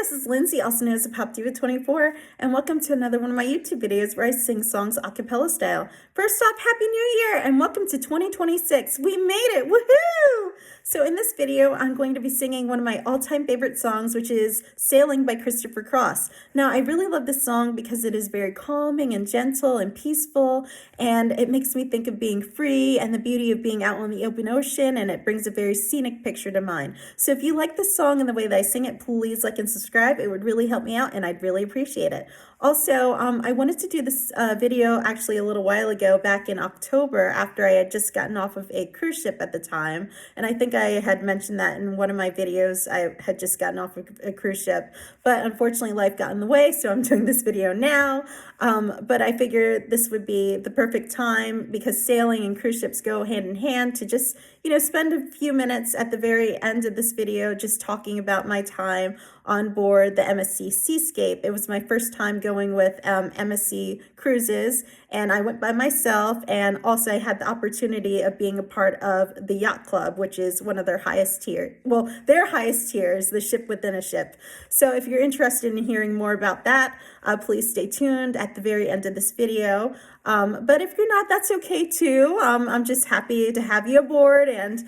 this is Lindsay, also known as the Pop Diva 24, and welcome to another one of my YouTube videos where I sing songs a cappella style. First off, Happy New Year, and welcome to 2026. We made it, woohoo! So in this video, I'm going to be singing one of my all-time favorite songs, which is Sailing by Christopher Cross. Now, I really love this song because it is very calming and gentle and peaceful, and it makes me think of being free and the beauty of being out on the open ocean, and it brings a very scenic picture to mind. So if you like this song and the way that I sing it, please like and subscribe. It would really help me out, and I'd really appreciate it. Also, I wanted to do this video actually a little while ago, back in October, after I had just gotten off of a cruise ship at the time, and I think I had mentioned that in one of my videos. I had just gotten off of a cruise ship, but unfortunately life got in the way, so I'm doing this video now. But I figured this would be the perfect time, because sailing and cruise ships go hand in hand, to just, spend a few minutes at the very end of this video just talking about my time on board the MSC Seascape. It was my first time going with MSC Cruises, and I went by myself, and also I had the opportunity of being a part of the Yacht Club, which is one of their highest tier. Well, their highest tier is the ship within a ship. So if you're interested in hearing more about that, please stay tuned at the very end of this video. But if you're not, that's okay too. I'm just happy to have you aboard, and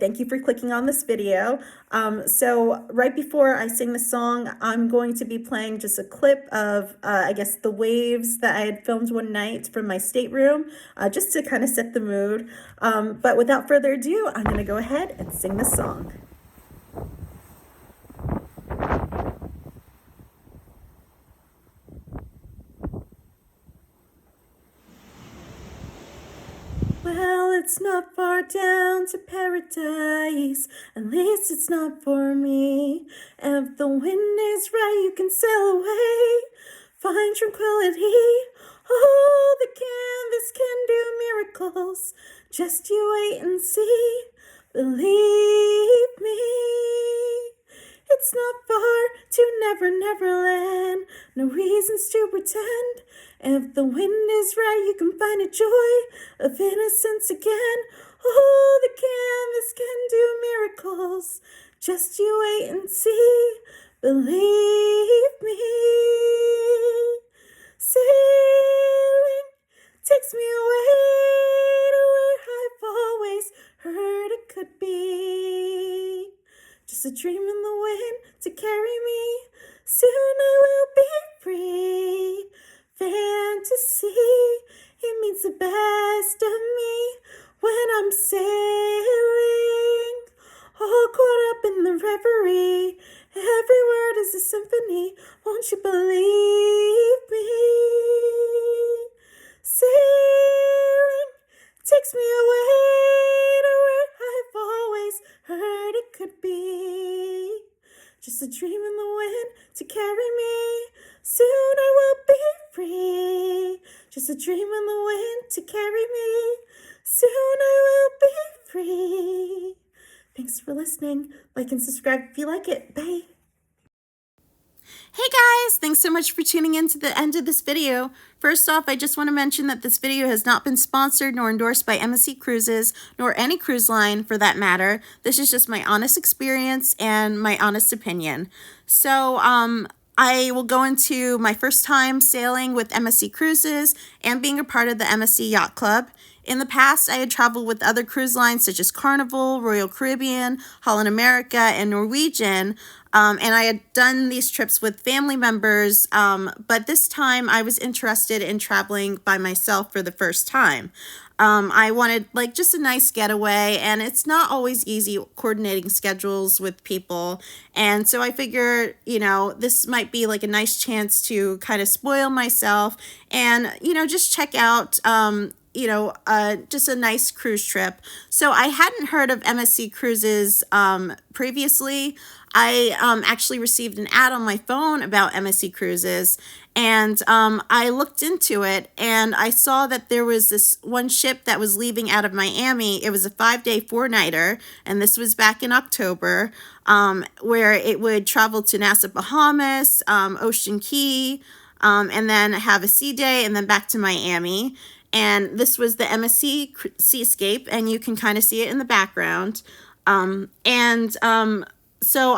thank you for clicking on this video. So right before I sing the song, I'm going to be playing just a clip of, I guess, the waves that I had filmed one night from my stateroom, just to kind of set the mood. But without further ado, I'm going to go ahead and sing this song. Well, it's not far down to paradise, at least it's not for me. And if the wind is right, you can sail away, find tranquility. Oh, the canvas can do miracles, just you wait and see, believe me. It's not far to Never, Never Land, no reasons to pretend. If the wind is right, you can find a joy of innocence again. Oh, the canvas can do miracles, just you wait and see, believe me. Sailing takes me away to where I've always heard it could be. Just a dream in the wind to carry me, soon I will be free. Fantasy, it means the best of me when I'm sailing, all caught up in the reverie. Every word is a symphony, won't you believe me? Sailing takes me away to where I've always heard it could be. Just a dream in the wind to carry me, soon I will be free. Just a dream in the wind to carry me, soon I will be free. Thanks for listening. Like and subscribe if you like it. Bye. Hey guys, thanks so much for tuning in to the end of this video. First off, I just want to mention that this video has not been sponsored nor endorsed by MSC Cruises, nor any cruise line for that matter. This is just my honest experience and my honest opinion. So, I will go into my first time sailing with MSC Cruises and being a part of the MSC Yacht Club. In the past, I had traveled with other cruise lines such as Carnival, Royal Caribbean, Holland America, and Norwegian. And I had done these trips with family members, but this time I was interested in traveling by myself for the first time. I wanted just a nice getaway, and it's not always easy coordinating schedules with people. And so I figured, this might be a nice chance to kind of spoil myself and, just check out, just a nice cruise trip. So I hadn't heard of MSC Cruises previously. I actually received an ad on my phone about MSC Cruises, and I looked into it, and I saw that there was this one ship that was leaving out of Miami. It was a 5-day 4-nighter, and this was back in October, where it would travel to Nassau, Bahamas, Ocean Key, and then have a sea day, and then back to Miami. And this was the MSC Seascape, and you can kind of see it in the background. So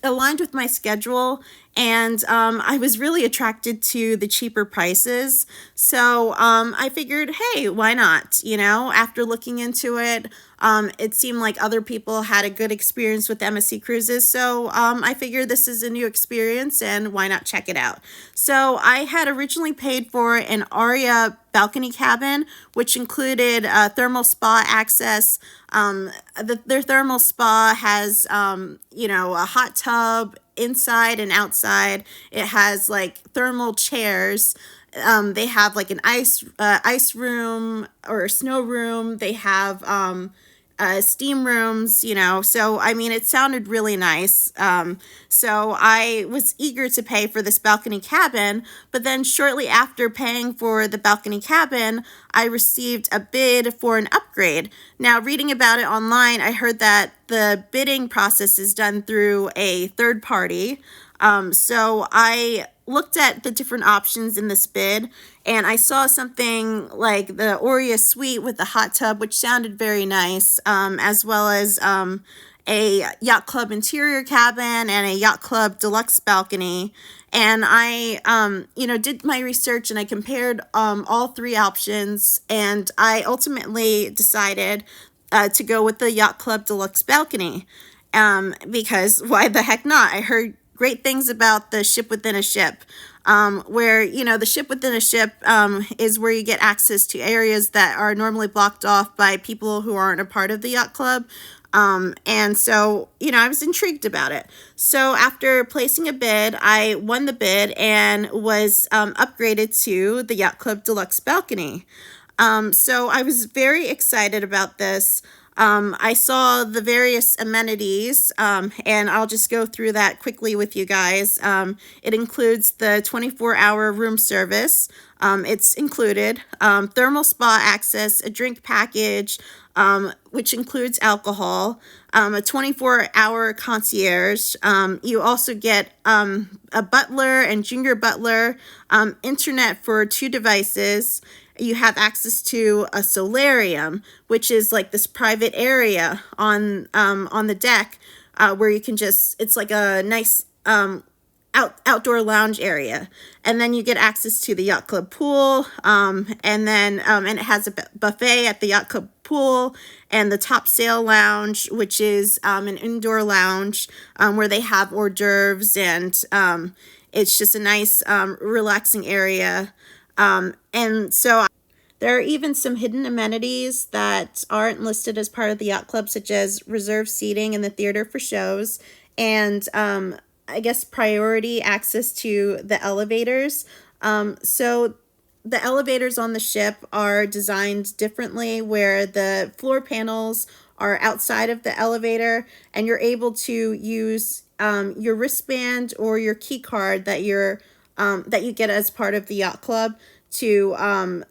aligned with my schedule, and I was really attracted to the cheaper prices. So I figured, hey, why not? You know, after looking into it, it seemed like other people had a good experience with MSC cruises. So I figured this is a new experience and why not check it out? So I had originally paid for an Aria balcony cabin, which included thermal spa access. Their thermal spa has, you know, a hot tub inside and outside. It has like thermal chairs. They have like an ice room or a snow room. They have steam rooms, you know. So I mean, it sounded really nice. So I was eager to pay for this balcony cabin, but then shortly after paying for the balcony cabin, I received a bid for an upgrade. Now, reading about it online, I heard that the bidding process is done through a third party. So I looked at the different options in this bid, and I saw something like the Oria Suite with the hot tub, which sounded very nice, as well as a Yacht Club interior cabin and a Yacht Club deluxe balcony. And I, you know, did my research and I compared all three options, and I ultimately decided to go with the Yacht Club deluxe balcony, because why the heck not? I heard great things about the ship within a ship, where, you know, the ship within a ship is where you get access to areas that are normally blocked off by people who aren't a part of the yacht club. And so, you know, I was intrigued about it. So after placing a bid, I won the bid and was upgraded to the Yacht Club Deluxe Balcony. So I was very excited about this. I saw the various amenities, and I'll just go through that quickly with you guys. It includes the 24-hour room service. It's included thermal spa access, a drink package, which includes alcohol, a 24-hour concierge. You also get a butler and junior butler, internet for 2 devices. You have access to a solarium, which is like this private area on the deck, where you can just, it's like a nice outdoor lounge area. And then you get access to the Yacht Club pool, and it has a buffet at the Yacht Club pool, and the top sail lounge, which is an indoor lounge where they have hors d'oeuvres, and it's just a nice relaxing area. And so there are even some hidden amenities that aren't listed as part of the yacht club, such as reserved seating in the theater for shows, and I guess priority access to the elevators. So the elevators on the ship are designed differently, where the floor panels are outside of the elevator, and you're able to use your wristband or your key card that you get as part of the yacht club to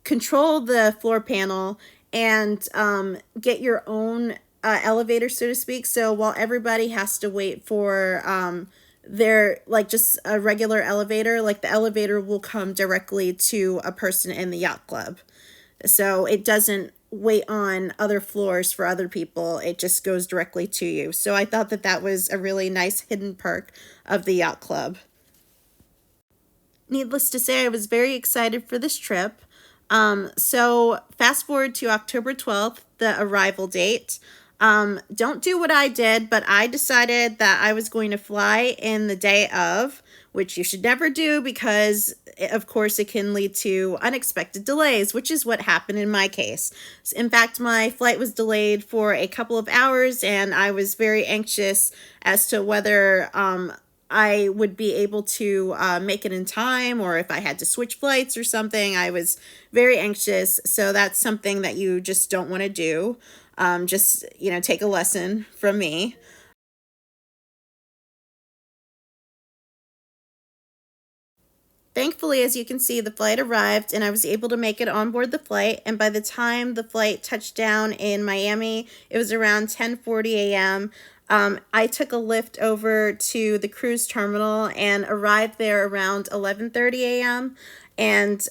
control the floor panel and get your own elevator, so to speak. So while everybody has to wait for their, like, just a regular elevator, like, the elevator will come directly to a person in the yacht club. So it doesn't wait on other floors for other people. It just goes directly to you. So I thought that that was a really nice hidden perk of the yacht club. Needless to say, I was very excited for this trip. So fast forward to October 12th, the arrival date. Don't do what I did, but I decided that I was going to fly in the day of, which you should never do because, of course, it can lead to unexpected delays, which is what happened in my case. In fact, my flight was delayed for a couple of hours, and I was very anxious as to whether I would be able to make it in time, or if I had to switch flights or something. I was very anxious, so that's something that you just don't want to do. Just, you know, take a lesson from me. Thankfully, as you can see, the flight arrived and I was able to make it on board the flight. And by the time the flight touched down in Miami, it was around 10:40 a.m. I took a lift over to the cruise terminal and arrived there around 11:30 a.m. And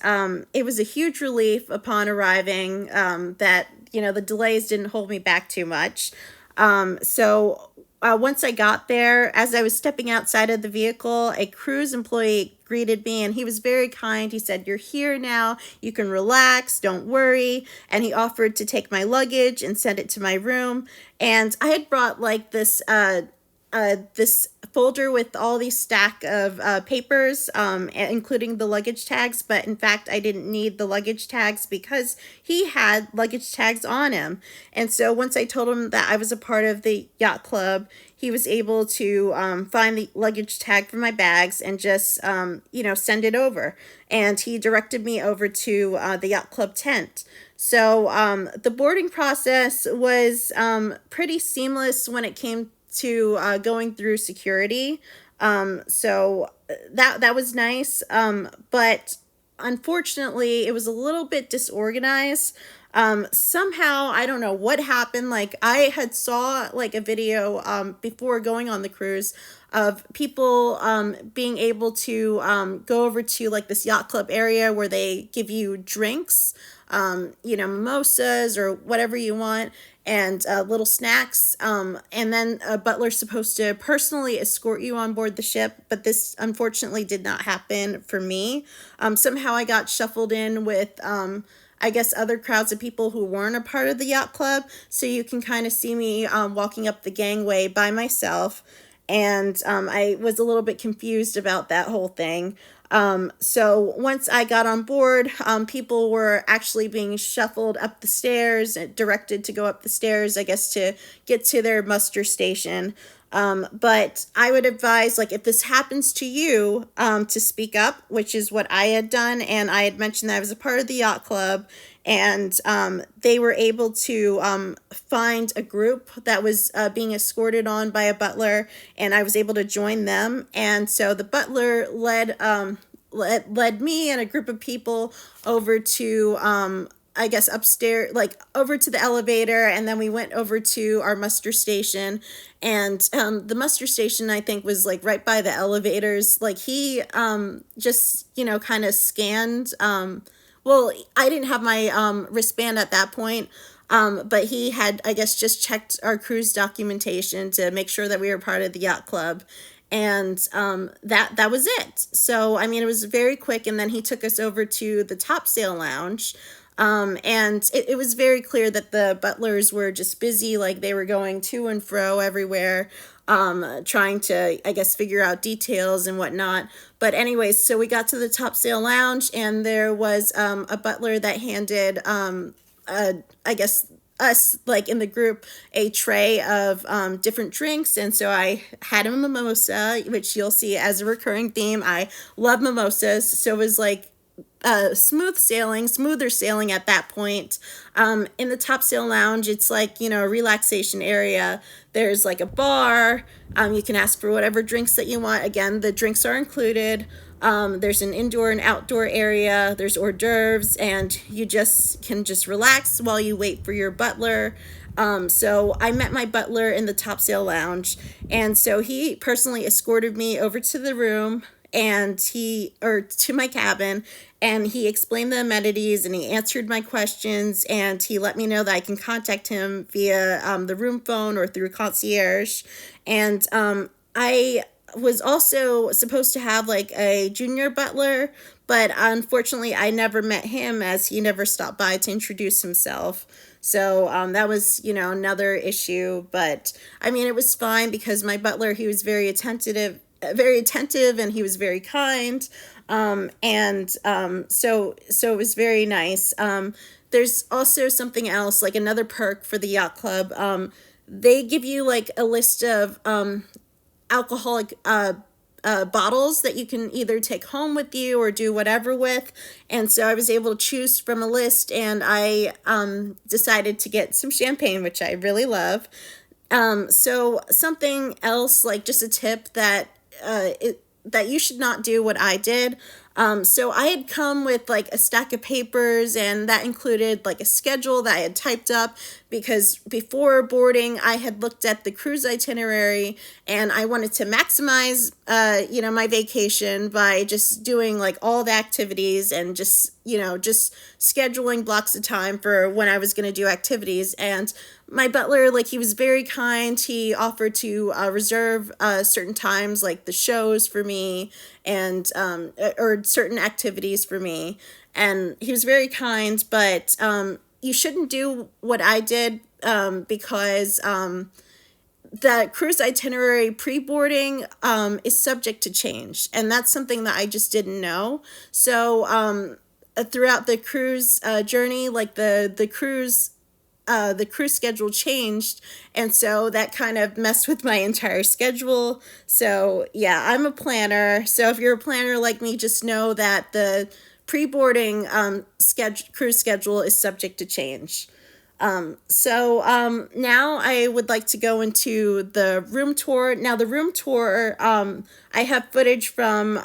it was a huge relief upon arriving that, you know, the delays didn't hold me back too much. So once I got there, as I was stepping outside of the vehicle, a cruise employee greeted me and he was very kind. He said, "You're here now. You can relax. Don't worry." And he offered to take my luggage and send it to my room. And I had brought like this folder with all these stack of papers, including the luggage tags. But in fact, I didn't need the luggage tags because he had luggage tags on him. And so once I told him that I was a part of the yacht club, he was able to find the luggage tag for my bags and just, send it over. And he directed me over to the yacht club tent. So the boarding process was pretty seamless when it came to going through security. So that was nice. But unfortunately, it was a little bit disorganized. Somehow, I don't know what happened. Like, I had saw like a video before going on the cruise of people being able to go over to like this yacht club area where they give you drinks, mimosas or whatever you want, and little snacks. And then a butler's supposed to personally escort you on board the ship, but this unfortunately did not happen for me. Somehow I got shuffled in with, I guess, other crowds of people who weren't a part of the yacht club. So you can kind of see me walking up the gangway by myself. And I was a little bit confused about that whole thing. So once I got on board, people were actually being shuffled up the stairs and directed to go up the stairs, I guess, to get to their muster station. But I would advise, like, if this happens to you, to speak up, which is what I had done. And I had mentioned that I was a part of the yacht club, and they were able to find a group that was being escorted on by a butler, and I was able to join them. And so the butler led me and a group of people over to I guess upstairs, like over to the elevator, and then we went over to our muster station. And the muster station, I think, was like right by the elevators. Like, he just kind of scanned. Well, I didn't have my wristband at that point. But he had, I guess, just checked our cruise documentation to make sure that we were part of the yacht club. And that was it. So, I mean, it was very quick. And then he took us over to the topsail lounge. And it was very clear that the butlers were just busy, like they were going to and fro everywhere, trying to, I guess, figure out details and whatnot. But anyways, so we got to the topsail lounge, and there was a butler that handed, I guess, us, like in the group, a tray of different drinks. And so I had a mimosa, which you'll see as a recurring theme. I love mimosas. So it was like smoother sailing at that point. In the topsail lounge, it's like, a relaxation area. There's like a bar. You can ask for whatever drinks that you want. Again, the drinks are included. There's an indoor and outdoor area. There's hors d'oeuvres, and you can relax while you wait for your butler. So I met my butler in the topsail lounge, and so he personally escorted me over to the room and to my cabin, and he explained the amenities, and he answered my questions, and he let me know that I can contact him via the room phone or through concierge. And I was also supposed to have like a junior butler, but unfortunately I never met him, as he never stopped by to introduce himself. So that was, another issue. But I mean, it was fine because my butler, he was very attentive, and he was very kind. So it was very nice. There's also something else, like another perk for the yacht club. They give you like a list of alcoholic bottles that you can either take home with you or do whatever with. And so I was able to choose from a list, and I decided to get some champagne, which I really love. So something else, like just a tip that that you should not do what I did. So I had come with like a stack of papers, and that included like a schedule that I had typed up, because before boarding I had looked at the cruise itinerary, and I wanted to maximize my vacation by just doing like all the activities and just, just scheduling blocks of time for when I was going to do activities. And my butler, like, he was very kind. He offered to reserve certain times, like the shows for me and, or certain activities for me. And he was very kind, but you shouldn't do what I did because the cruise itinerary pre-boarding is subject to change, and that's something that I just didn't know. So throughout the cruise journey, like the cruise schedule changed, and so that kind of messed with my entire schedule. So yeah, I'm a planner. So if you're a planner like me, just know that the pre-boarding cruise schedule is subject to change. Now I would like to go into the room tour. Now the room tour, I have footage from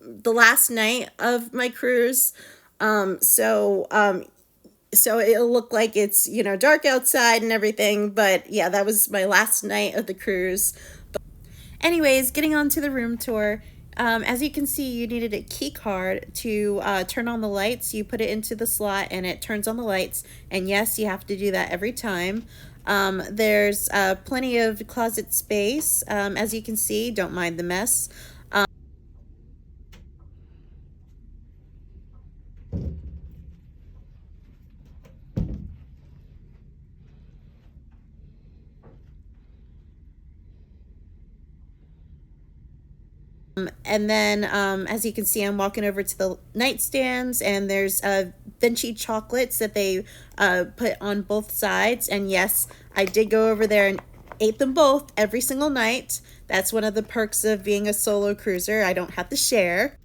the last night of my cruise. So it'll look like it's, dark outside and everything, but yeah, that was my last night of the cruise. Anyways, getting on to the room tour. As you can see, you needed a key card to turn on the lights. You put it into the slot and it turns on the lights. And yes, you have to do that every time. There's plenty of closet space. As you can see, don't mind the mess. And then, as you can see, I'm walking over to the nightstands, and there's Vinci chocolates that they put on both sides. And yes, I did go over there and ate them both every single night. That's one of the perks of being a solo cruiser. I don't have to share.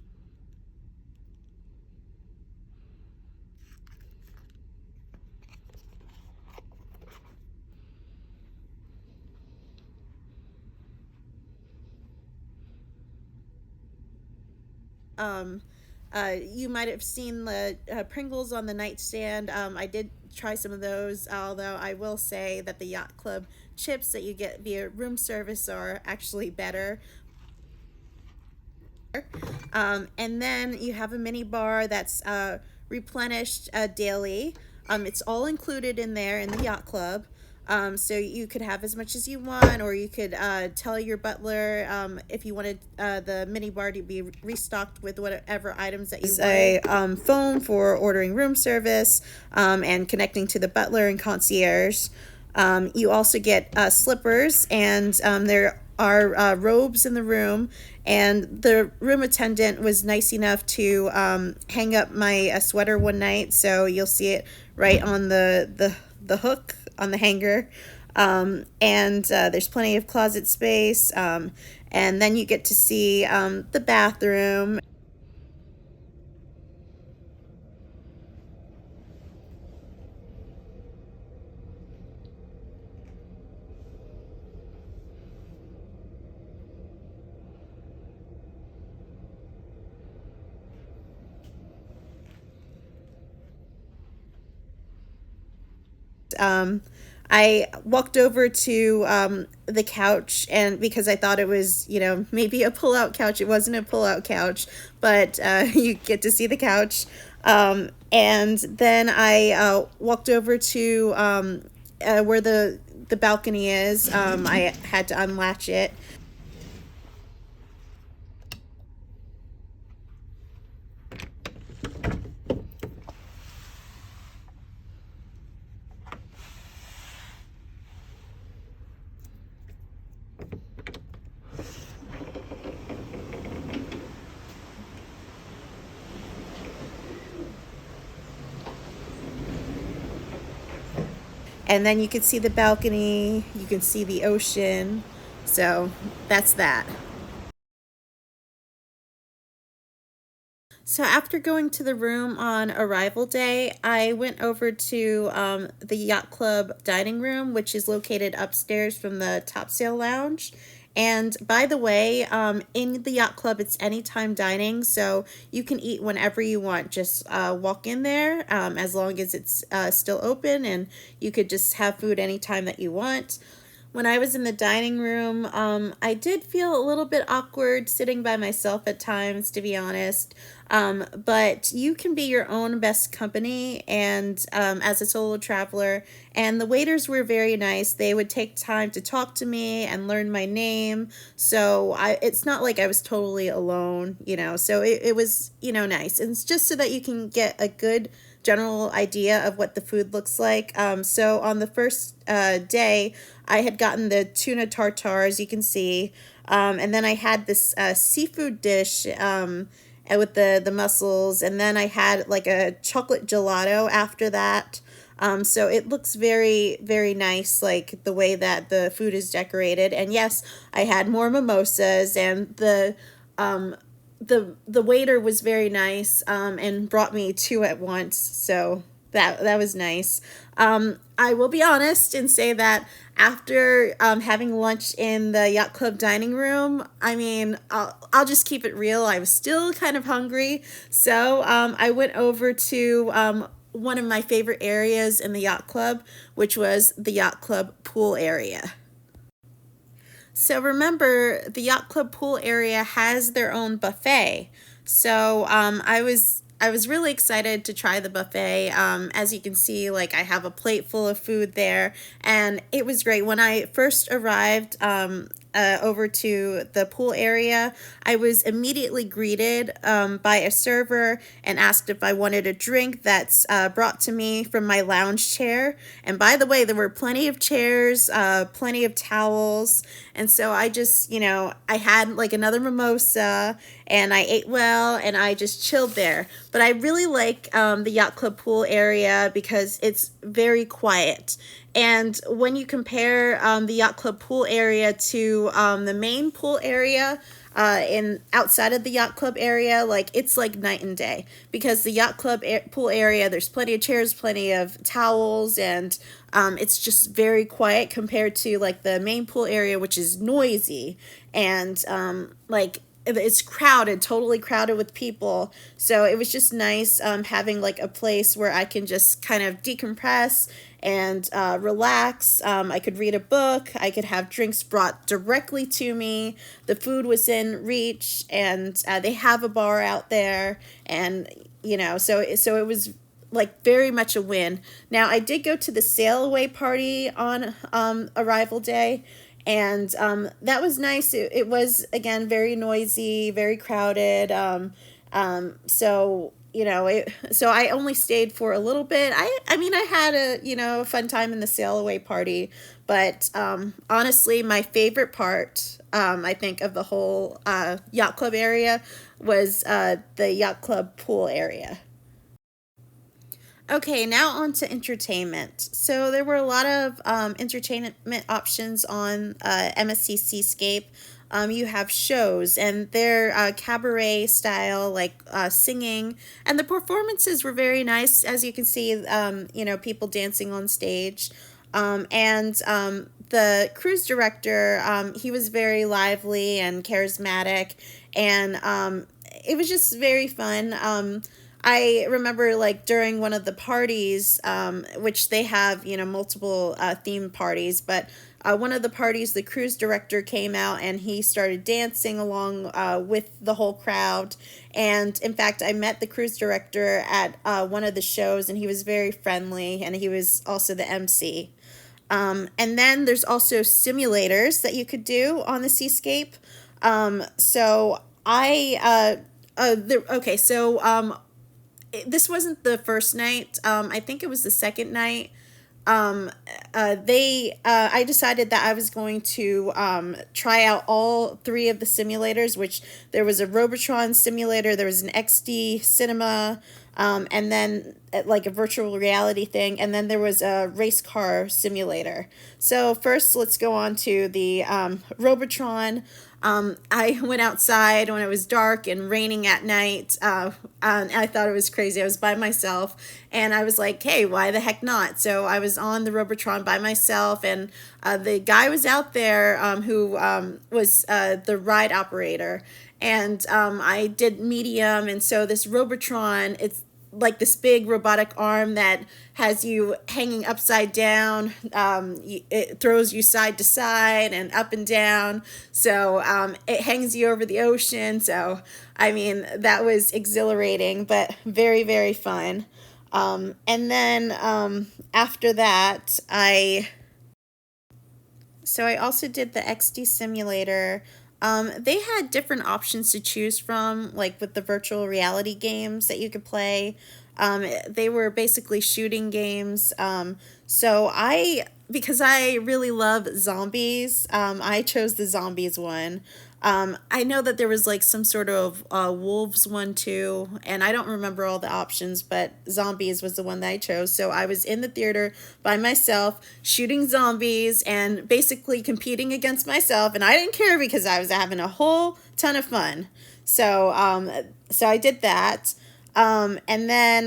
Um, you might have seen the Pringles on the nightstand. I did try some of those, although I will say that the Yacht Club chips that you get via room service are actually better. And then you have a mini bar that's replenished daily. It's all included in there in the Yacht Club. So you could have as much as you want, or you could tell your butler if you wanted the mini bar to be restocked with whatever items that you want. A phone for ordering room service and connecting to the butler and concierge. You also get slippers, and there are robes in the room. And the room attendant was nice enough to hang up my sweater one night, so you'll see it right on the hook on the hanger. And there's plenty of closet space. And then you get to see the bathroom. Um, I walked over to the couch, and because I thought it was, maybe a pull-out couch, it wasn't a pull-out couch, but you get to see the couch. And then I walked over to where the balcony is. I had to unlatch it. And then you can see the balcony, you can see the ocean. So that's that. So after going to the room on arrival day, I went over to the Yacht Club dining room, which is located upstairs from the Top Sail Lounge. And by the way, in the Yacht Club, it's anytime dining, so you can eat whenever you want. Just walk in there as long as it's still open, and you could just have food anytime that you want. When I was in the dining room, I did feel a little bit awkward sitting by myself at times, to be honest. But you can be your own best company, and as a solo traveler, and the waiters were very nice. They would take time to talk to me and learn my name. So it's not like I was totally alone, you know. So it was, you know, nice. And it's just so that you can get a good general idea of what the food looks like. So on the first day, I had gotten the tuna tartare, as you can see, and then I had this seafood dish with the mussels, and then I had like a chocolate gelato after that. So it looks very, very nice, like the way that the food is decorated. And yes, I had more mimosas, and um, the waiter was very nice, and brought me two at once. So that was nice. I will be honest and say that after having lunch in the yacht club dining room, I mean, I'll just keep it real. I was still kind of hungry, so I went over to one of my favorite areas in the yacht club, which was the yacht club pool area. So remember, the yacht club pool area has their own buffet. So I was really excited to try the buffet. As you can see, like I have a plate full of food there, and it was great. When I first arrived over to the pool area, I was immediately greeted by a server and asked if I wanted a drink that's brought to me from my lounge chair. And by the way, there were plenty of chairs, plenty of towels. And so I just, you know, I had like another mimosa, and I ate well, and I just chilled there. But I really like the yacht club pool area because it's very quiet. And when you compare the yacht club pool area to the main pool area, in outside of the yacht club area, like it's like night and day, because the yacht club pool area, there's plenty of chairs, plenty of towels, and it's just very quiet compared to like the main pool area, which is noisy, and like it's crowded, totally crowded with people. So it was just nice having like a place where I can just kind of decompress and relax. I could read a book. I could have drinks brought directly to me. The food was in reach, and they have a bar out there, and you know, so it was like very much a win. Now I did go to the sail away party on arrival day, and that was nice. It was again very noisy, very crowded. So you know, so I only stayed for a little bit. I mean, I had a, you know, a fun time in the sail away party, but honestly, my favorite part, I think, of the whole yacht club area was the yacht club pool area. Okay, now on to entertainment. So there were a lot of entertainment options on MSC Seascape. You have shows, and they're cabaret style, like singing, and the performances were very nice. As you can see, you know, people dancing on stage, and the cruise director, he was very lively and charismatic, and it was just very fun. I remember like during one of the parties, which they have, you know, multiple theme parties, but one of the parties, the cruise director came out and he started dancing along with the whole crowd. And in fact, I met the cruise director at one of the shows, and he was very friendly, and he was also the MC. And then there's also simulators that you could do on the Seascape. So okay, so this wasn't the first night. I think it was the second night. I decided that I was going to try out all three of the simulators, which there was a Robotron simulator, there was an XD cinema, and then like a virtual reality thing, and then there was a race car simulator. So first, let's go on to the Robotron. I went outside when it was dark and raining at night, and I thought it was crazy. I was by myself, and I was like, hey, why the heck not? So I was on the Robotron by myself, and the guy was out there who was the ride operator, and I did medium, and so this Robotron, like this big robotic arm that has you hanging upside down. It throws you side to side and up and down. So it hangs you over the ocean. So, I mean, that was exhilarating, but very, very fun. And then after that, I also did the XD simulator. They had different options to choose from, like with the virtual reality games that you could play. They were basically shooting games. Because I really love zombies, I chose the zombies one. I know that there was like some sort of wolves one too, and I don't remember all the options, but zombies was the one that I chose. So I was in the theater by myself shooting zombies and basically competing against myself, and I didn't care because I was having a whole ton of fun. So I did that. And then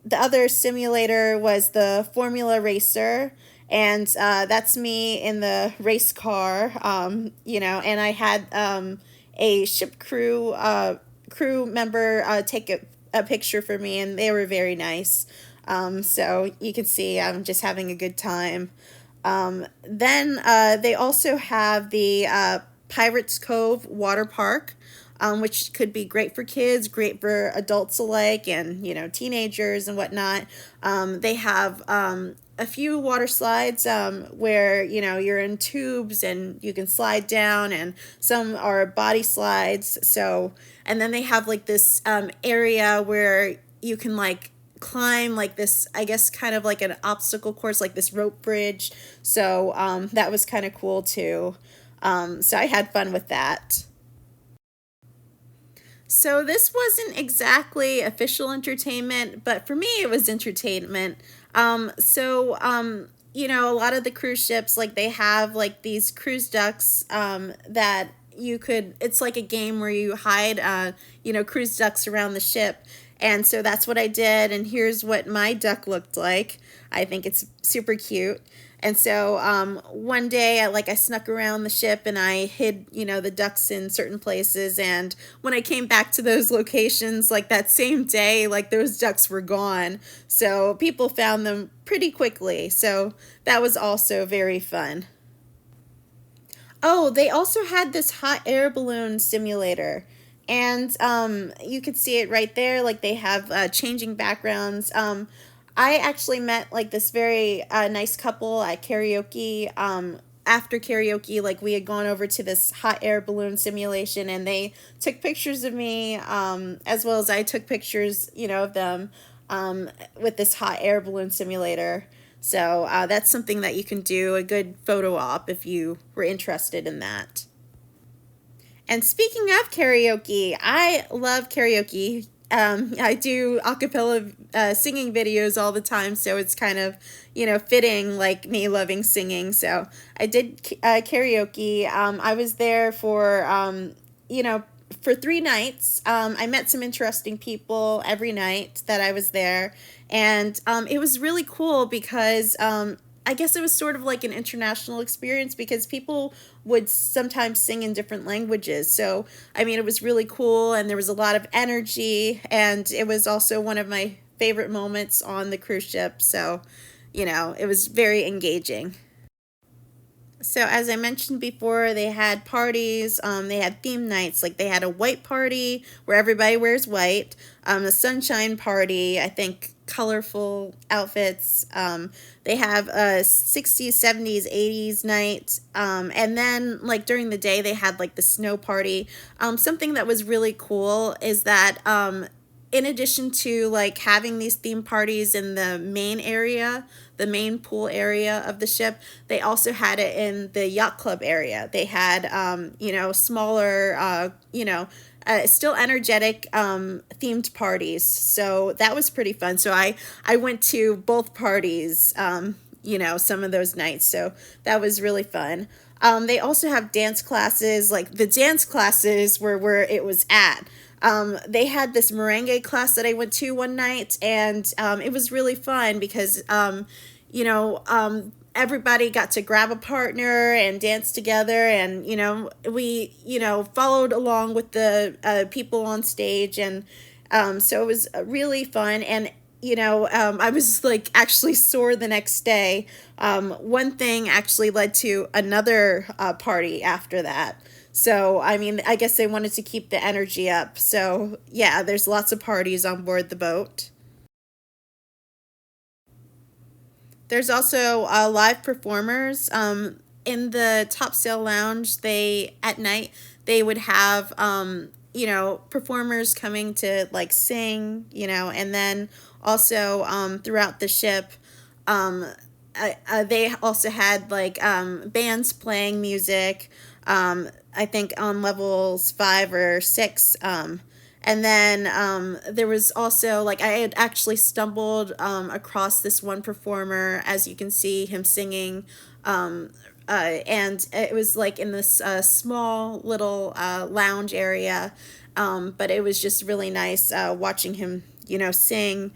the other simulator was the Formula Racer, and that's me in the race car, and I had a ship crew member take a picture for me, and they were very nice. So you can see I'm just having a good time. Then they also have the Pirates Cove Water Park, which could be great for kids, great for adults alike, and teenagers and whatnot. They have a few water slides where you're in tubes and you can slide down, and some are body slides. So, and then they have like this area where you can like climb like this, I guess, kind of like an obstacle course, like this rope bridge. So that was kind of cool too. So I had fun with that. So this wasn't exactly official entertainment, but for me it was entertainment. A lot of the cruise ships, like they have like these cruise ducks that you could, it's like a game where you hide, cruise ducks around the ship. And so that's what I did. And here's what my duck looked like. I think it's super cute. And so one day, I snuck around the ship and I hid, the ducks in certain places. And when I came back to those locations, like that same day, like those ducks were gone. So people found them pretty quickly. So that was also very fun. Oh, they also had this hot air balloon simulator. And you could see it right there. Like they have changing backgrounds. I actually met like this very nice couple at karaoke. After karaoke, like we had gone over to this hot air balloon simulation, and they took pictures of me, as well as I took pictures, of them with this hot air balloon simulator. So that's something that you can do, a good photo op if you were interested in that. And speaking of karaoke, I love karaoke. I do a cappella singing videos all the time, so it's kind of, fitting, like me loving singing. So I did karaoke. I was there for 3 nights. I met some interesting people every night that I was there. And it was really cool because I guess it was sort of like an international experience because people would sometimes sing in different languages. So, I mean, it was really cool, and there was a lot of energy, and it was also one of my favorite moments on the cruise ship. So, it was very engaging. So as I mentioned before, they had parties. They had theme nights. Like they had a white party where everybody wears white. A sunshine party. I think colorful outfits. They have a 60s, 70s, 80s night. And then like during the day, they had like the snow party. Something that was really cool is that in addition to like having these theme parties in the main area, the main pool area of the ship, they also had it in the yacht club area. They had, smaller, still energetic themed parties. So that was pretty fun. So I went to both parties, some of those nights. So that was really fun. They also have dance classes. Like the dance classes were where it was at. They had this merengue class that I went to one night, and it was really fun because, everybody got to grab a partner and dance together, and, we, followed along with the people on stage, and So it was really fun. And I was like actually sore the next day. One thing actually led to another party after that. So, I mean, I guess they wanted to keep the energy up. So, yeah, there's lots of parties on board the boat. There's also live performers. In the top sail lounge, they at night they would have performers coming to like sing, and then also throughout the ship, um, they also had like bands playing music. I think on levels 5 or 6. And then there was also, like, I had actually stumbled across this one performer, as you can see him singing. And it was like in this small little lounge area. But it was just really nice watching him, sing.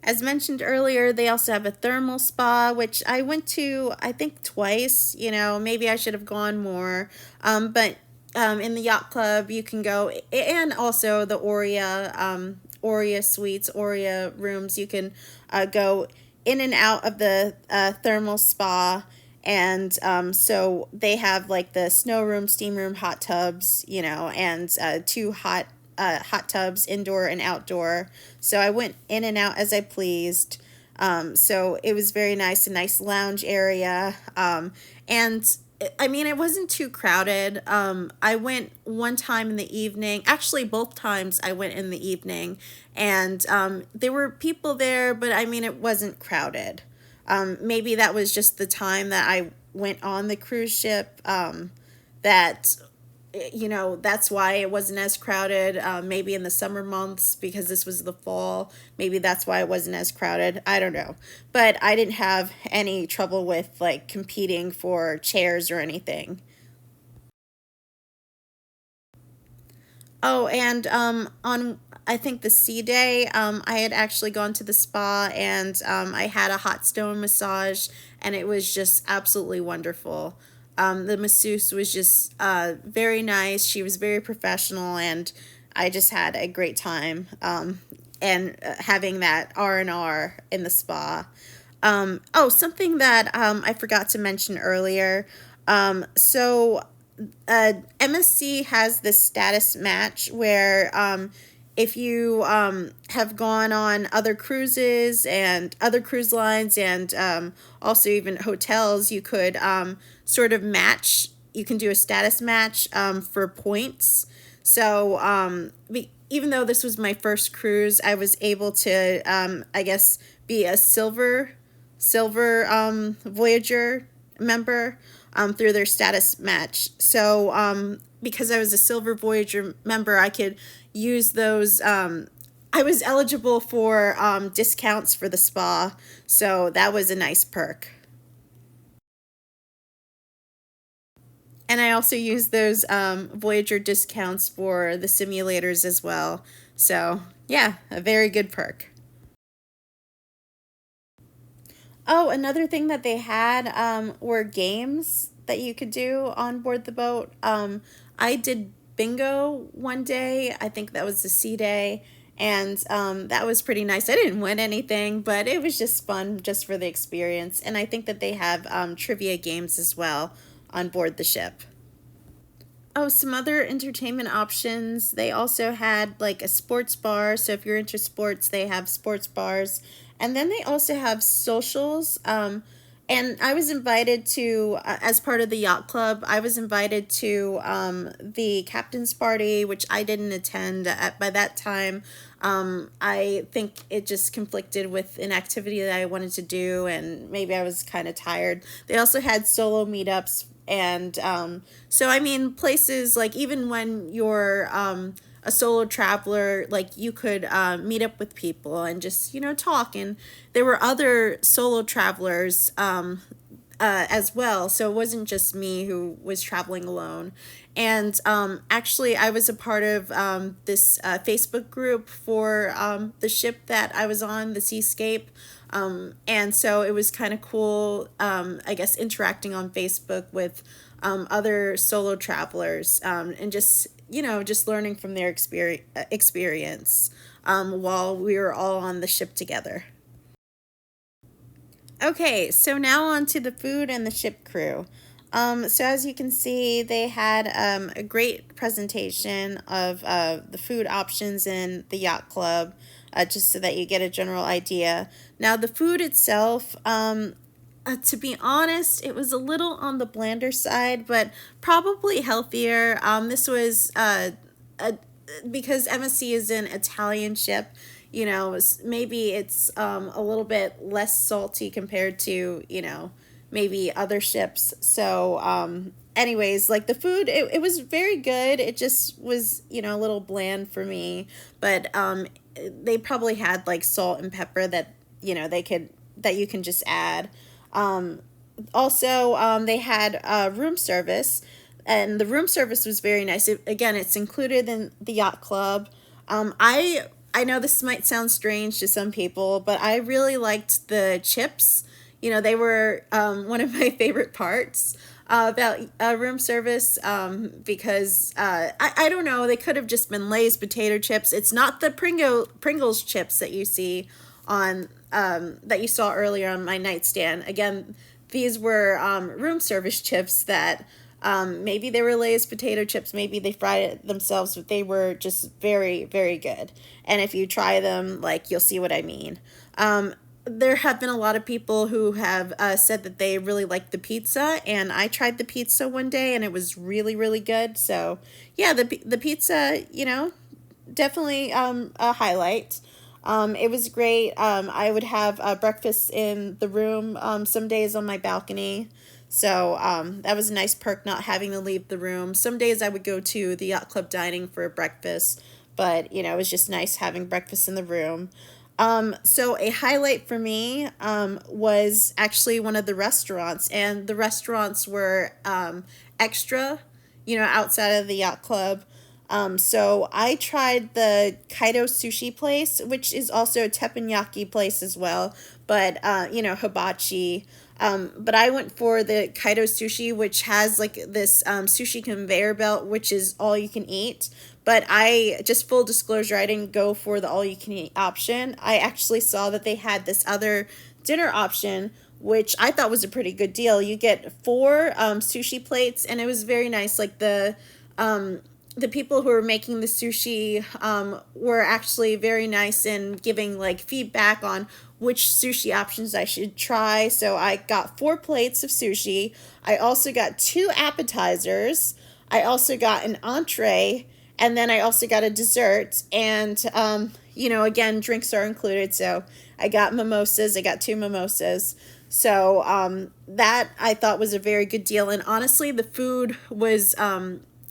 As mentioned earlier, they also have a thermal spa, which I went to, I think, twice. Maybe I should have gone more. But in the yacht club, you can go, and also the Aurea suites, Aurea rooms. You can go in and out of the thermal spa. And so they have like the snow room, steam room, hot tubs, and two hot tubs, indoor and outdoor. So I went in and out as I pleased. So it was very nice, a nice lounge area. And I mean, it wasn't too crowded. I went one time in the evening. Actually, both times I went in the evening, and there were people there, but I mean, it wasn't crowded. Maybe that was just the time that I went on the cruise ship. That that's why it wasn't as crowded. Maybe in the summer months, because this was the fall, maybe that's why it wasn't as crowded. I don't know, but I didn't have any trouble with like competing for chairs or anything. Oh, and on, I think, the sea day, I had actually gone to the spa, and I had a hot stone massage, and it was just absolutely wonderful. The masseuse was just very nice. She was very professional, and I just had a great time. And having that R&R in the spa. Oh, something that I forgot to mention earlier. So MSC has this status match where if you have gone on other cruises and other cruise lines, and also even hotels, you could sort of match. You can do a status match for points. So even though this was my first cruise, I was able to, I guess, be a silver Voyager member through their status match. So because I was a silver Voyager member, I could use those. I was eligible for discounts for the spa, so that was a nice perk. And I also used those Voyager discounts for the simulators as well. So yeah, a very good perk. Oh, another thing that they had were games that you could do on board the boat. I did bingo one day. I think that was the sea day. And that was pretty nice. I didn't win anything, but it was just fun just for the experience. And I think that they have trivia games as well on board the ship. Oh, some other entertainment options. They also had like a sports bar. So if you're into sports, they have sports bars. And then they also have socials. And I was invited to, as part of the yacht club, I was invited to the captain's party, which I didn't attend by that time. I think it just conflicted with an activity that I wanted to do, and maybe I was kind of tired. They also had solo meetups, and so I mean, places like, even when you're a solo traveler, like you could meet up with people and just talk. And there were other solo travelers as well, so it wasn't just me who was traveling alone. And actually, I was a part of this Facebook group for the ship that I was on, the Seascape. And so it was kind of cool, I guess, interacting on Facebook with other solo travelers, and just learning from their experience. while we were all on the ship together. Okay, so now on to the food and the ship crew. So as you can see, they had a great presentation of the food options in the Yacht Club, just so that you get a general idea. Now, the food itself, to be honest, it was a little on the blander side, but probably healthier. This was because MSC is an Italian ship, maybe it's a little bit less salty compared to, maybe other ships. So, anyways, like the food, it was very good. It just was, a little bland for me. But they probably had like salt and pepper that, that you can just add. Also, they had room service. And the room service was very nice. Again, it's included in the Yacht Club. I know this might sound strange to some people, but I really liked the chips. They were one of my favorite parts about room service, because I don't know, they could have just been Lay's potato chips. It's not the Pringles chips that you see on that you saw earlier on my nightstand. Again, these were room service chips that maybe they were Lay's potato chips, maybe they fried it themselves, but they were just very, very good. And if you try them, like, you'll see what I mean. There have been a lot of people who have said that they really like the pizza, and I tried the pizza one day, and it was really, really good. So, yeah, the pizza, definitely a highlight. It was great. I would have breakfast in the room some days on my balcony. So that was a nice perk, not having to leave the room. Some days I would go to the Yacht Club dining for breakfast, but, it was just nice having breakfast in the room. So a highlight for me was actually one of the restaurants, and the restaurants were extra, outside of the Yacht Club. So I tried the Kaido sushi place, which is also a teppanyaki place as well, but, hibachi. But I went for the Kaido sushi, which has like this sushi conveyor belt, which is all you can eat. But just full disclosure, I didn't go for the all you can eat option. I actually saw that they had this other dinner option, which I thought was a pretty good deal. You get 4 sushi plates, and it was very nice. Like the people who were making the sushi were actually very nice in giving like feedback on which sushi options I should try. So I got 4 plates of sushi. I also got 2 appetizers. I also got an entree, and then I also got a dessert. And, again, drinks are included. So I got mimosas. I got 2 mimosas. So that I thought was a very good deal. And honestly, the food was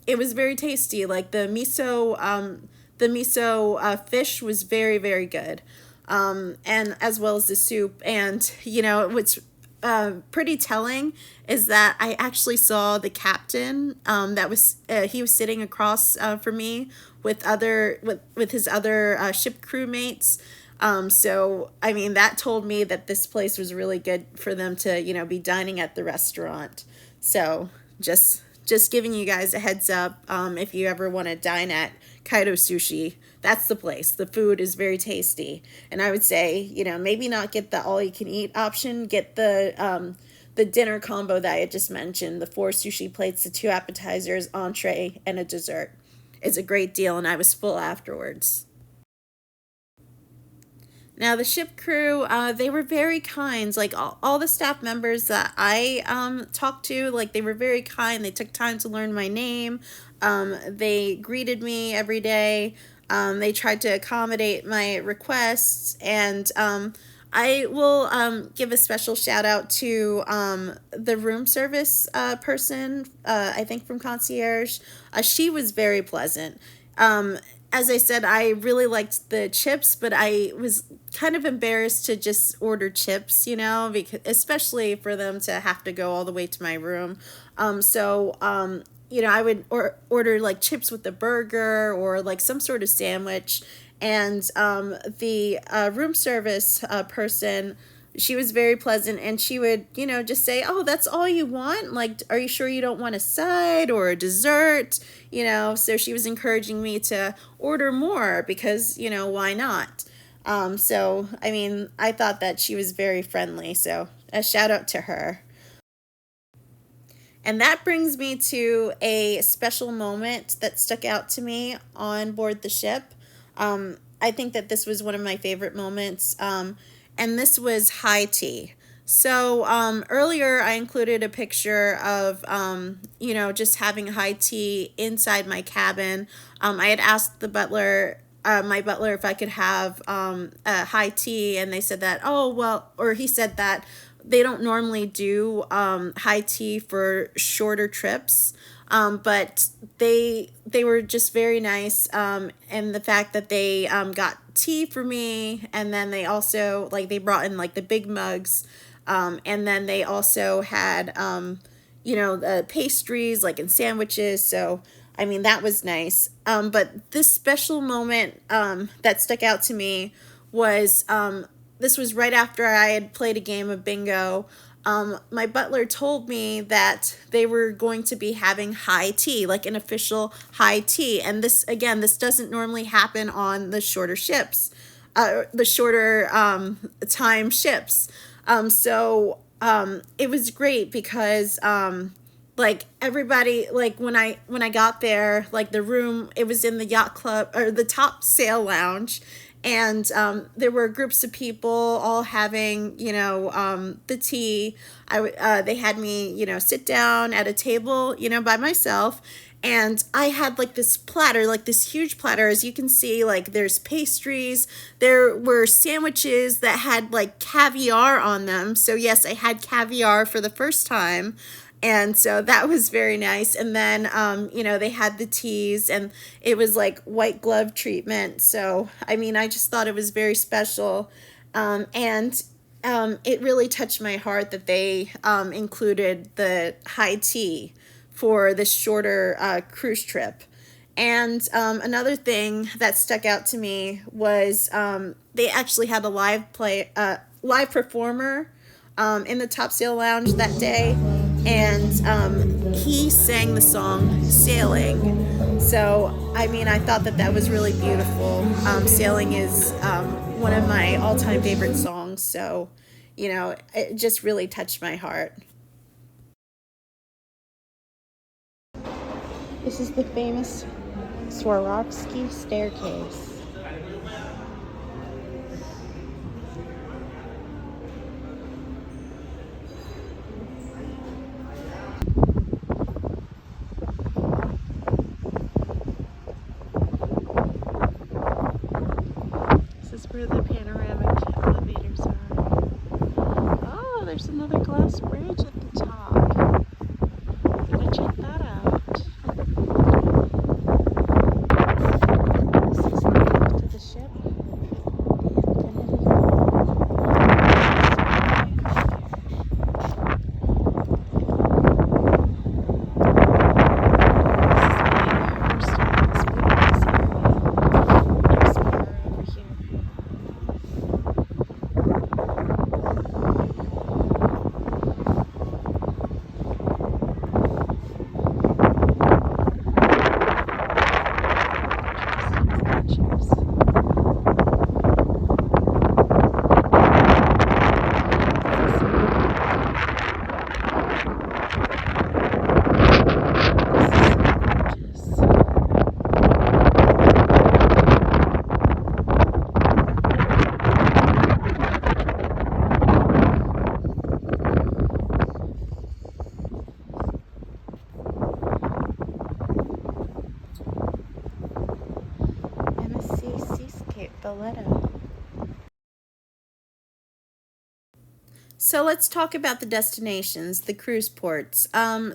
it was very tasty. Like the miso fish was very, very good. And as well as the soup. And, what's pretty telling is that I actually saw the captain he was sitting across from me with his other ship crewmates. So, I mean, that told me that this place was really good for them to, be dining at the restaurant. So just giving you guys a heads up, if you ever want to dine at Kaido Sushi, that's the place. The food is very tasty. And I would say, maybe not get the all-you-can-eat option. Get the dinner combo that I just mentioned, the 4 sushi plates, the 2 appetizers, entree, and a dessert. It's a great deal, and I was full afterwards. Now, the ship crew, they were very kind. Like, all the staff members that I talked to, like, they were very kind. They took time to learn my name. They greeted me every day. They tried to accommodate my requests. And I will give a special shout out to the room service person, I think from Concierge. She was very pleasant. As I said, I really liked the chips, but I was kind of embarrassed to just order chips, because especially for them to have to go all the way to my room. I would order like chips with a burger or like some sort of sandwich. And the room service person, she was very pleasant, and she would, just say, oh, that's all you want? Like, are you sure you don't want a side or a dessert? So she was encouraging me to order more because, why not? So, I mean, I thought that she was very friendly. So a shout out to her. And that brings me to a special moment that stuck out to me on board the ship. I think that this was one of my favorite moments, and this was high tea. So earlier I included a picture of, just having high tea inside my cabin. I had asked the butler, my butler, if I could have a high tea, and they said that, oh, well, or he said that they don't normally do high tea for shorter trips, but they were just very nice, and the fact that they got tea for me, and then they also, like, they brought in like the big mugs, and then they also had the pastries, like, in sandwiches. So I mean, that was nice. But this special moment that stuck out to me was, this was right after I had played a game of bingo. My butler told me that they were going to be having high tea, like an official high tea. And this, again, this doesn't normally happen on the shorter ships, the shorter time ships. So it was great because like, everybody, like, when I got there, like, the room, it was in the yacht club, or the top sail lounge, and there were groups of people all having, the tea. They had me, sit down at a table, by myself, and I had, like, this platter, like this huge platter. As you can see, like, there's pastries, there were sandwiches that had, like, caviar on them. So yes, I had caviar for the first time. And so that was very nice. And then, they had the teas, and it was like white glove treatment. So, I mean, I just thought it was very special. And it really touched my heart that they included the high tea for this shorter cruise trip. And another thing that stuck out to me was they actually had a live performer in the Top Sail Lounge that day, and he sang the song "Sailing." So, I mean, I thought that that was really beautiful. "Sailing" is one of my all-time favorite songs, so it just really touched my heart. This is the famous Swarovski staircase. This is where the panoramic elevators are. Oh, there's another glass bridge at the top. Gotta check that out. This is the back to the ship. The infinity. MSC Seascape, Valletta. So let's talk about the destinations, the cruise ports.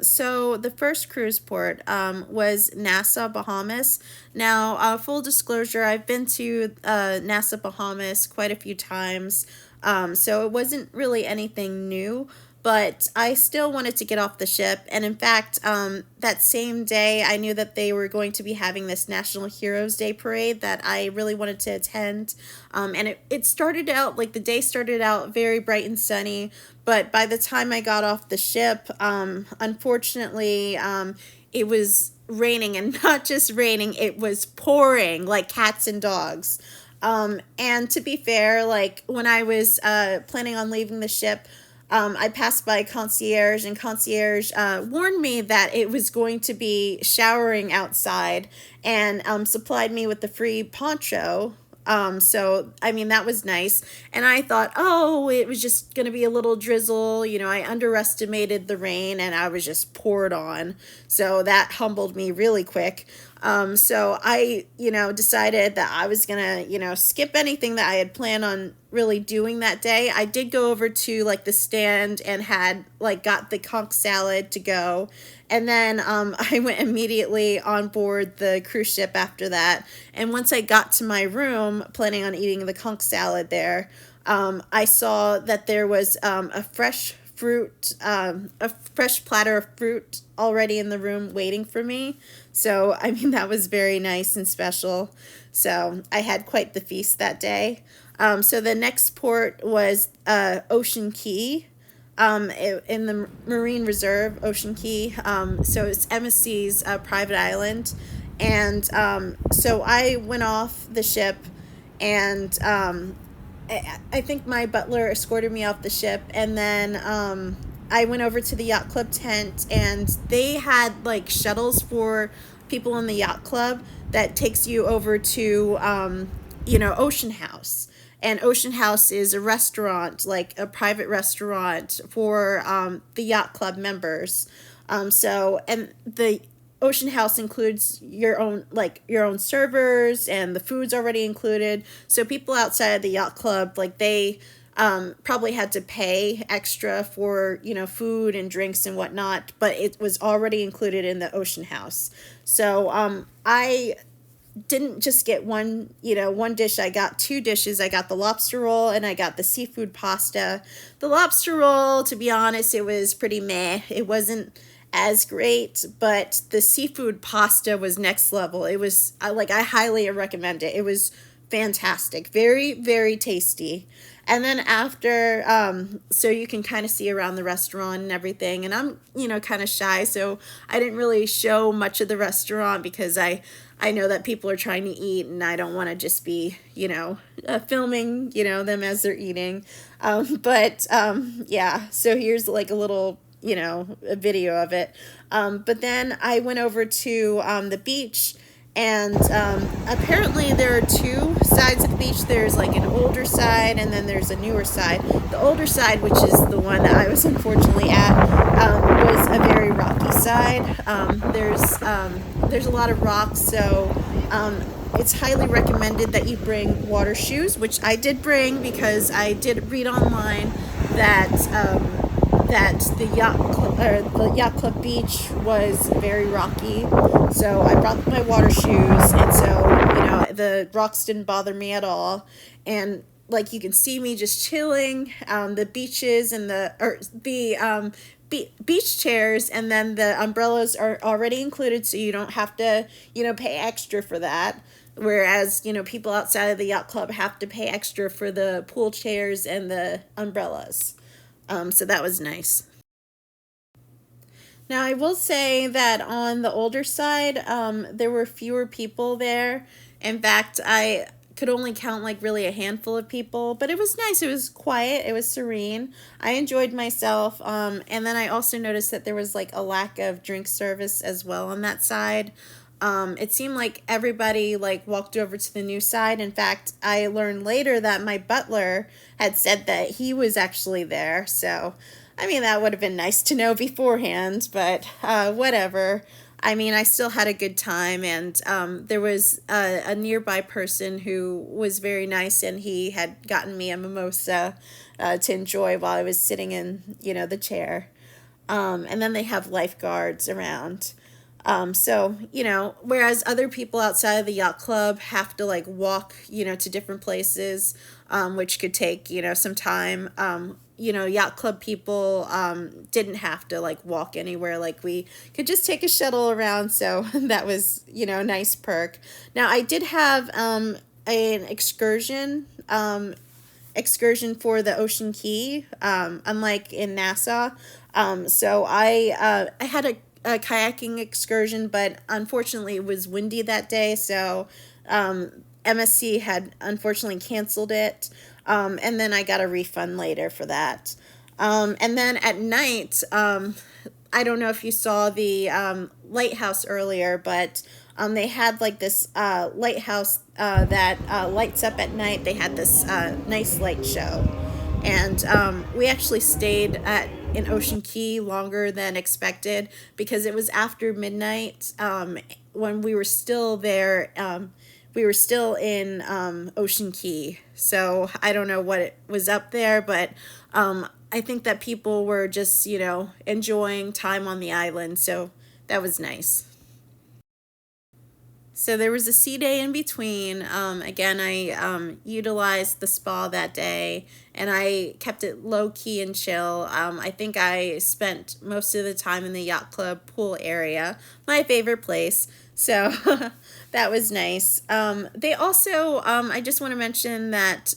So the first cruise port was Nassau, Bahamas. Now, full disclosure, I've been to Nassau, Bahamas quite a few times, so it wasn't really anything new. but I still wanted to get off the ship. And in fact, that same day, I knew that they were going to be having this National Heroes Day parade that I really wanted to attend. And it started out, like the day started out very bright and sunny, but by the time I got off the ship, unfortunately, it was raining, and not just raining, it was pouring like cats and dogs. And to be fair, like when I was planning on leaving the ship, I passed by concierge, and concierge warned me that it was going to be showering outside, and supplied me with the free poncho. So, I mean, that was nice. And I thought, oh, it was just going to be a little drizzle. You know, I underestimated the rain, and I was just poured on. So that humbled me really quick. So I, decided that I was going to, skip anything that I had planned on really doing that day. I did go over to like the stand and had like got the conch salad to go. And then I went immediately on board the cruise ship after that. And once I got to my room, planning on eating the conch salad there, I saw that there was a fresh platter of fruit already in the room waiting for me. So, I mean, that was very nice and special. So I had quite the feast that day. So the next port was Ocean Key. In the Marine Reserve, Ocean Key. So it's MSC's private island. And so I went off the ship, and I think my butler escorted me off the ship, and then I went over to the Yacht Club tent, and they had like shuttles for people in the Yacht Club that takes you over to Ocean House. And Ocean House is a restaurant, like a private restaurant for the Yacht Club members. And the Ocean House includes your own servers, and the food's already included. So people outside of the Yacht Club, like they probably had to pay extra for, food and drinks and whatnot, but it was already included in the Ocean House. So I didn't just get one dish. I got two dishes. I got the lobster roll, and I got the seafood pasta. The lobster roll, to be honest, it was pretty meh. It wasn't as great, but the seafood pasta was next level. It was I highly recommend it. It was fantastic. Very, very tasty. And then after, so you can kind of see around the restaurant and everything. And I'm, kind of shy, so I didn't really show much of the restaurant because I know that people are trying to eat, and I don't want to just be, filming, them as they're eating. Yeah, so here's like a little, a video of it. But then I went over to the beach, and apparently there are two sides of the beach. There's like an older side, and then there's a newer side. The older side, which is the one that I was unfortunately at, was a very rocky side. There's a lot of rocks, so it's highly recommended that you bring water shoes, which I did bring because I did read online that the Yacht Club beach was very rocky. So I brought my water shoes, and so the rocks didn't bother me at all. And like you can see me just chilling, the beaches and the beach chairs, and then the umbrellas are already included, so you don't have to pay extra for that. Whereas people outside of the Yacht Club have to pay extra for the pool chairs and the umbrellas. So that was nice. Now, I will say that on the older side, there were fewer people there. In fact, I could only count like really a handful of people, but it was nice. It was quiet. It was serene. I enjoyed myself. And then I also noticed that there was like a lack of drink service as well on that side. It seemed like everybody like walked over to the new side. In fact, I learned later that my butler had said that he was actually there. So, I mean, that would have been nice to know beforehand, but whatever. I mean, I still had a good time, and there was a nearby person who was very nice, and he had gotten me a mimosa to enjoy while I was sitting in, the chair. And then they have lifeguards around. So, whereas other people outside of the Yacht Club have to like walk, to different places, which could take, some time. yacht club people didn't have to like walk anywhere. Like we could just take a shuttle around. So that was, a nice perk. Now I did have an excursion for the Ocean Key, unlike in Nassau. So I had a kayaking excursion, but unfortunately it was windy that day, so MSC had unfortunately canceled it, and then I got a refund later for that. And then at night, I don't know if you saw the lighthouse earlier, but they had like this lighthouse that lights up at night. They had this nice light show. And we actually stayed in Ocean Key longer than expected because it was after midnight when we were still there. We were still in Ocean Key. So I don't know what it was up there, but I think that people were just, enjoying time on the island. So that was nice. So there was a sea day in between. Again, I utilized the spa that day, and I kept it low key and chill. I think I spent most of the time in the yacht club pool area, my favorite place. So that was nice. They also, I just want to mention that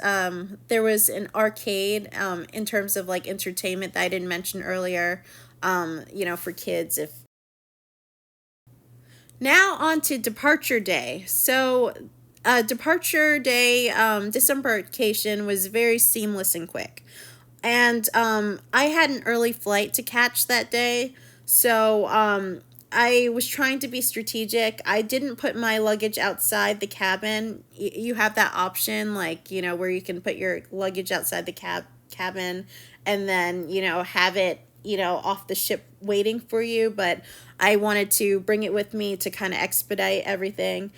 there was an arcade in terms of like entertainment that I didn't mention earlier. For kids if. Now on to departure day. So departure day, disembarkation was very seamless and quick. And I had an early flight to catch that day. So I was trying to be strategic. I didn't put my luggage outside the cabin. You have that option, like, where you can put your luggage outside the cabin and then, have it, off the ship waiting for you. But I wanted to bring it with me to kind of expedite everything.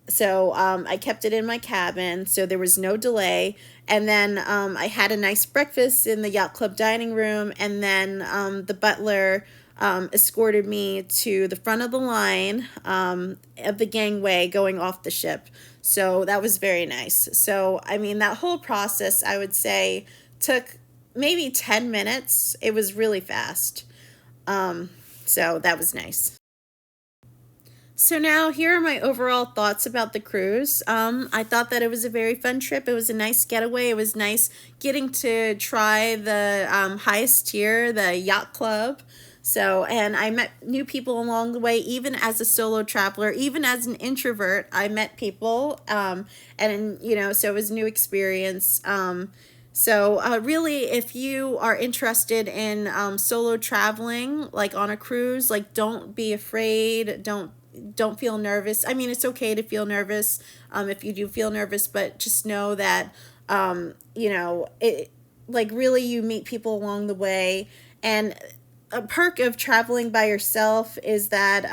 So I kept it in my cabin, so there was no delay. And then I had a nice breakfast in the yacht club dining room. And then the butler escorted me to the front of the line of the gangway going off the ship. So that was very nice. So, that whole process, I would say, took maybe 10 minutes. It was really fast. So that was nice. So now here are my overall thoughts about the cruise. I thought that it was a very fun trip. It was a nice getaway. It was nice getting to try the highest tier, the yacht club. So, and I met new people along the way, even as a solo traveler, even as an introvert, I met people. So it was a new experience. So really, if you are interested in solo traveling, like on a cruise, like don't be afraid. Don't feel nervous. It's okay to feel nervous if you do feel nervous, but just know that, really you meet people along the way. And a perk of traveling by yourself is that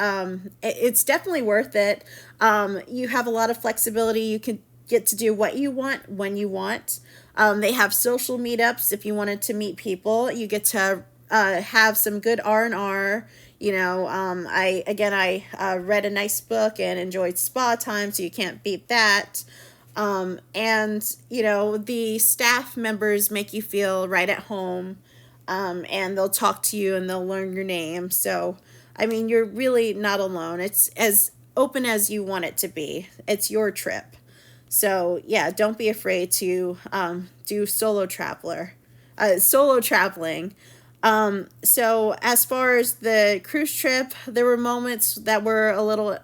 it's definitely worth it. You have a lot of flexibility. You can get to do what you want when you want. They have social meetups if you wanted to meet people. You get to have some good R&R. I read a nice book and enjoyed spa time, so you can't beat that. The staff members make you feel right at home, and they'll talk to you and they'll learn your name. So, you're really not alone. It's as open as you want it to be. It's your trip. So, yeah, don't be afraid to do solo traveling. So as far as the cruise trip, there were moments that were a little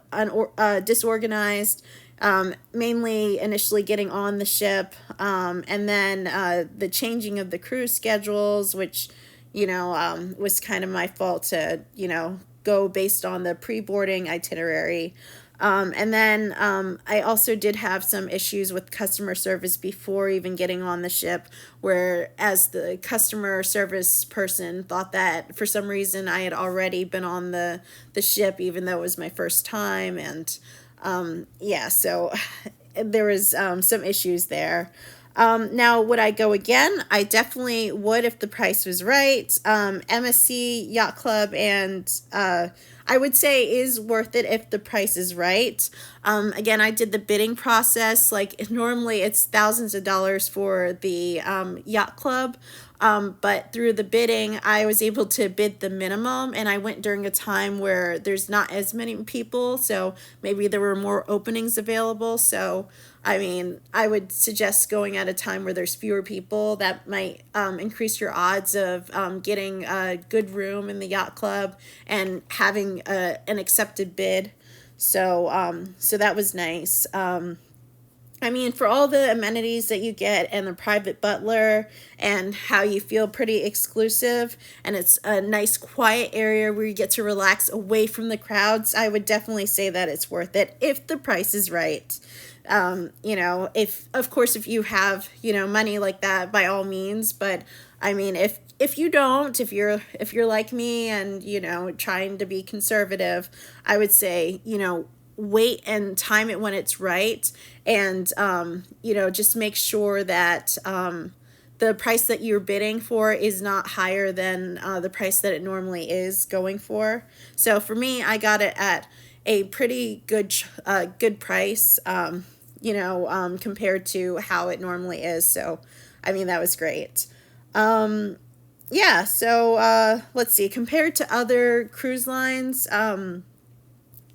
disorganized, mainly initially getting on the ship, and then the changing of the cruise schedules, which, was kind of my fault to, go based on the pre-boarding itinerary. And then I also did have some issues with customer service before even getting on the ship, where as the customer service person thought that for some reason I had already been on the ship, even though it was my first time. And so there was some issues there. Now, would I go again? I definitely would if the price was right. MSC Yacht Club and I would say is worth it if the price is right. Again, I did the bidding process. Like normally it's thousands of dollars for the yacht club, But through the bidding, I was able to bid the minimum, and I went during a time where there's not as many people, so maybe there were more openings available. So, I mean, I would suggest going at a time where there's fewer people. That might increase your odds of getting a good room in the yacht club and having an accepted bid. So that was nice. I mean, for all the amenities that you get and the private butler and how you feel pretty exclusive, and it's a nice quiet area where you get to relax away from the crowds, I would definitely say that it's worth it if the price is right. If of course if you have money like that, by all means. But I mean, if you don't, if you're like me and trying to be conservative, I would say wait and time it when it's right, and just make sure that the price that you're bidding for is not higher than the price that it normally is going for. So for me, I got it at a pretty good price, compared to how it normally is. So I mean, that was great. Yeah, so let's see, compared to other cruise lines,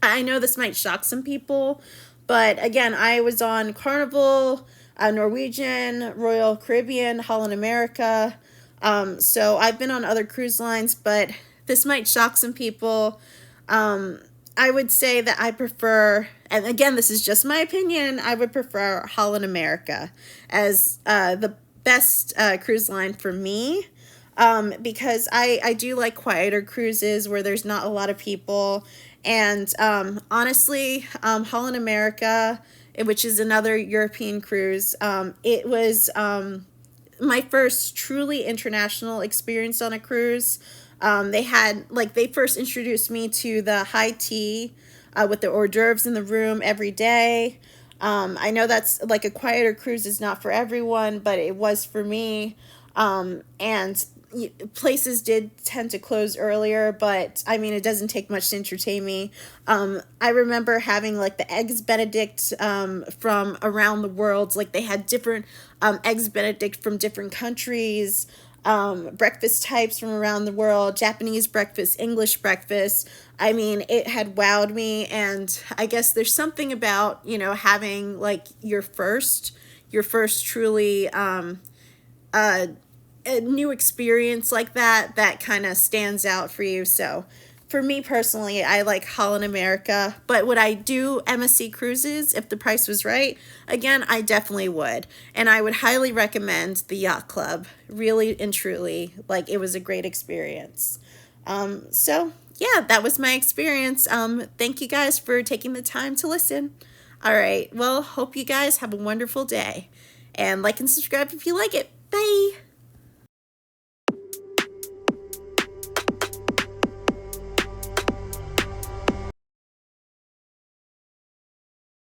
I know this might shock some people, but again, I was on Carnival, Norwegian, Royal Caribbean, Holland America. So I've been on other cruise lines, but this might shock some people. I would say that I prefer, and again, this is just my opinion, I would prefer Holland America as the best cruise line for me. Because I do like quieter cruises where there's not a lot of people. And honestly, Holland America, which is another European cruise, it was my first truly international experience on a cruise. They first introduced me to the high tea with the hors d'oeuvres in the room every day. I know that's like a quieter cruise is not for everyone, but it was for me. And places did tend to close earlier, but I mean, it doesn't take much to entertain me. I remember having like the eggs Benedict from around the world. Like they had different eggs Benedict from different countries, breakfast types from around the world, Japanese breakfast, English breakfast. I mean, it had wowed me, and I guess there's something about having like your first truly a new experience like that kind of stands out for you. So for me personally, I like Holland America, but would I do MSC cruises if the price was right? Again, I definitely would, and I would highly recommend the Yacht Club. Really and truly, like, it was a great experience. So yeah, that was my experience. Thank you guys for taking the time to listen. All right, well, hope you guys have a wonderful day, and like and subscribe if you like it. Bye.